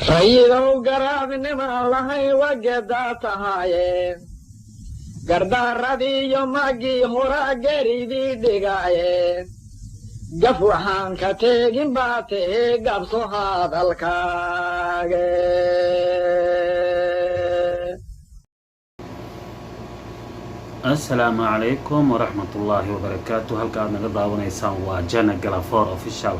rayidow garaadnima lahay wagedaa tahaaye gardaaradii maggii hora geridii dhigaaye gaf waxaan ka teegin baa tahee gabso hadalkaage. السلام عليكم ورحمة الله وبركاته. هل قاعد نقضى ونيسان وجانا جلافور أوفيشال.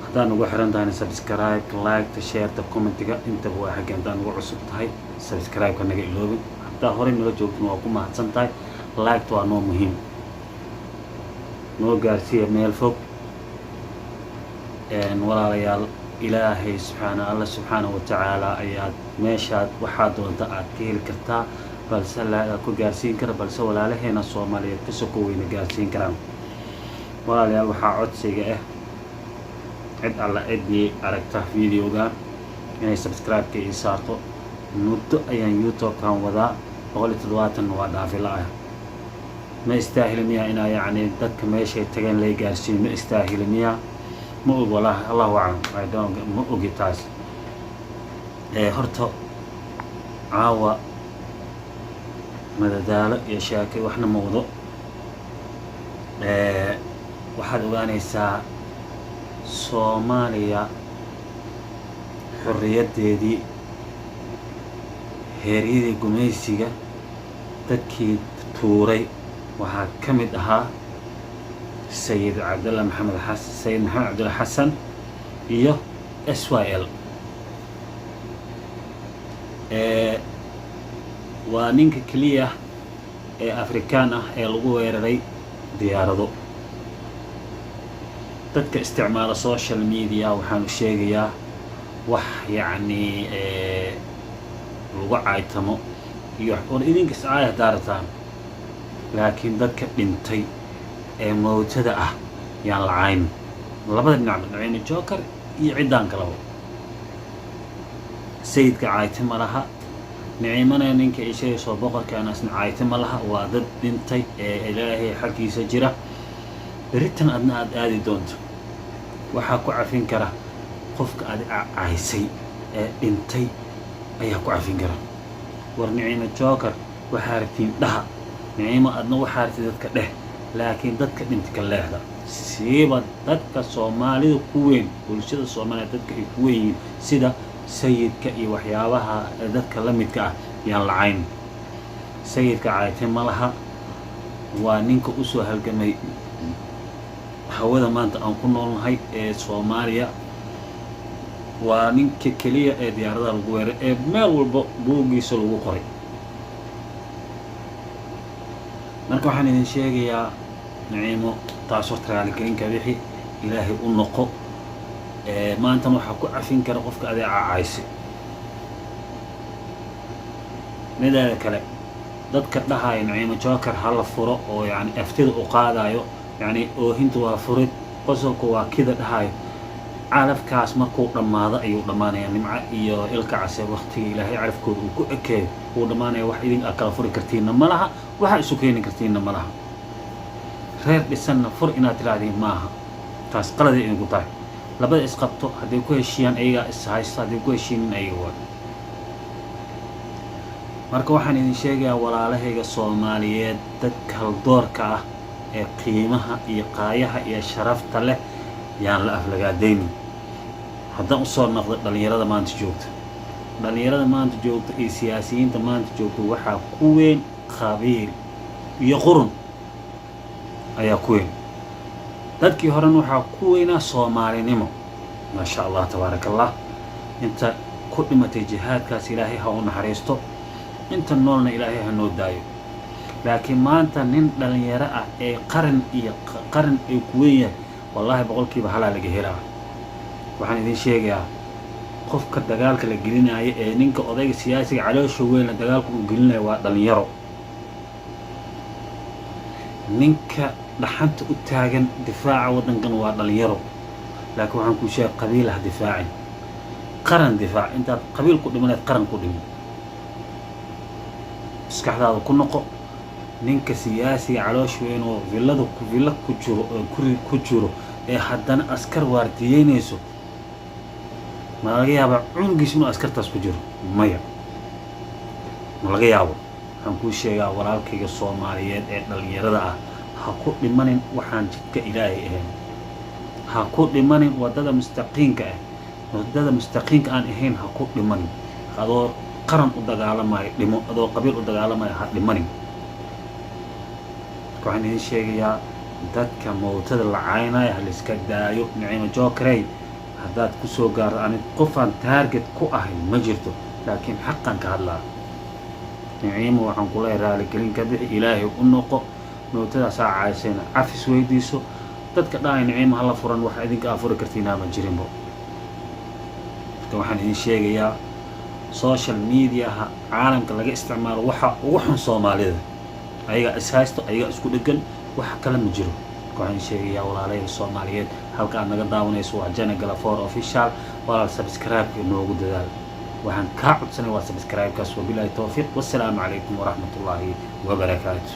هذا نقول حرنا داني سبسكرايب لايك تشير تكومنت انت هو حق انت نقول عصب تاي سبسكرايب كنا جي لوبي حتى هوري نقول جوك نوكم أحسن تاي لايك تو أنو مهم نو جارسيا ميل فوق ان ولا ريال إلهي سبحانه الله سبحانه وتعالى أياد ماشاد وحاد وانت أكيل كرتا balse la ku gaarsiin kara balse walaalaheena Soomaaliyeed ka soo weyna gaarsiin karaan. walaalayaal waxaa codsiga ah cid alla cidii aragta videoga inay subscribe ka ii saarto. muddo ayaan YouTube kan wadaa 170 waa dhaafilaa. ma istaahilmiya ina yaani dadka meeshay tageen la gaarsiin ma istaahilmiya ma og walahi Allahu a'lam I don't ma ogi taas horto caawa madadaalo iyo shaaki waxna muuqdo waxaad ogaanaysaa Soomaaliya xorriyadeedii heeryadii gumaysiga dadkii tuuray waxaa ka mid ahaa Sayid Maxamed Cabdulla Xasan iyo SYL waa ninka kaliya ee Afrikaan ah ee lagu weeraray diyaarado. dadka isticmaala social media waxaan sheegayaa wax yaani lagu caaytamo iyo oo idinka saacada daartaan laakiin dadka dhintay ee mowtada ah yaan la cayn labada dhinac Joker iyo cidaan kale sayidka caaytama laha نعيمنا إنك إشي صو بقر كان أصنع عايتم لها وضد دنتي إلهي حكي سجرة بريتن أدنى أدي دونت وحكو عارفين كره قفك أدي عايسي دنتي أيهكو عارفين كره ورنعيمة جوكر وحارتين لها نعيمة أدنى وحارتي ذاتك له لكن ذاتك دنتك الله هذا سيبا ذاتك الصومالي كوين والشيء الصومالي ذاتك كوين سيدا sayidka iyo waxyaabaha dadka la midka ah yaan la cayn. sayidka caaytay malaha waa ninka u soo halgamay hawada maanta aan ku noolnahay ee Soomaaliya. waa ninka kaliya ee diyaaradaha lagu weeray ee meel walba buugiisa lagu qoray. marka waxaan idin sheegayaa Naciimo taasoo taraaligelinka wixii Ilaahay u noqo maanta waxa ku cafin kara qofka adeeca caaysi. midaada kale dadka dhahay Naciimo Joker hal furo oo yaani aftida u qaadayo yaani oohintu waa furid qosolku waa kida dhahay calafkaas markuu dhamaado ayuu dhamaanaya nimca iyo ilka casay waqtiga Ilaahay calafkooda uu ku ekeey uu dhamaanaya wax idin kala furi kartiina malaha waxa isu keeni kartiina malaha reer dhisanna fur inaad tiraahdiin maaha taas qalad ay ugu tahay. labada isqabto haday ku heshiiyaan ayaga is haysta haday ku heshiin ayaga waa. marka waxaan idin sheegayaa walaalahayga Soomaaliyeed dadka haldoorka ah ee qiimaha iyo qaayaha iyo sharafta leh yaan la aflagaadeyn. haddaan u soo noqdo dhalinyarada maanta joogta iyo siyaasiyiinta maanta joogta waxaa ku weyn qabiil iyo qurun ayaa ku weyn. dadkii horan waxaa ku weynaa Soomaalinimo ma sha Allah tabarakallah. inta ku dhimatay jihaadkaas Ilaahay ha u naxariisto inta noolna Ilaahay ha noo daayo. laakiin maanta nin dhalinyaro ah ee qaran ay ku weyn wallahi boqolkiiba hala laga helaa. waxaan idin sheegayaa qofka dagaalka la gelinayo ee ninka odayga siyaasiga caloosha weyn la dagaalku u gelinayo waa dhalinyaro. ninka dhaxanta u taagan difaaca wadankan waa dhalinyaro. laakiin waxaan ku sheegay qabiilaha difaacin qaran difaac inta qabiil ku dhimaneed qaran ku dhimo. iskaxdaada ku noqo ninka siyaasiga caloosha weyn oo villa ku jiro ee haddana askar waardiyeynayso ma laga yaabaa cunugiis inuu askartaas ku jiro maya ma laga yaabo waxaan kuu sheegaa walaalkayga soomaaliyeed ee dhallinyarada ah ha ku dhimanin waxaan jidka ilaahay ahayn ha ku dhimanin waddada mustaqiinka ah waddada mustaqiinka aan ahayn ha ku dhimanin adoo qaran u dagaalamayo dhimo adoo qabiil u dagaalamayo ha dhimanin waxaan idin sheegayaa dadka mowtada la caynaya ha layska daayo Naciimo Jokerey haddaad ku soo gaarto ani qofaan target ku ahayn ma jirto laakiin xaqan ka hadlaa Naciimo waxaan kula raaligelin ka bixi ilaahay u noqo mowtadaas aa caysayna cafis weydiiso dadka dhahay Naciimo hala furan wax idinka afuri kartiinaa ma jirinbo waxaan idin sheegayaa social mediaha caalamka laga isticmaalo waxa ugu xun Soomaalida ayaga ishaysto ayaga isku dhagan wax kale ma jiro waxaan sheegayaa walaalay Soomaaliyeed halka aad naga daawanayso waa Jana Galafoor official walaal subscribe noogu dadaal waxaan ka codsanay waa subscribe kaas wabillahi tawfiiq wassalaamu calaykum waraxmatullaahi wabarakaatuh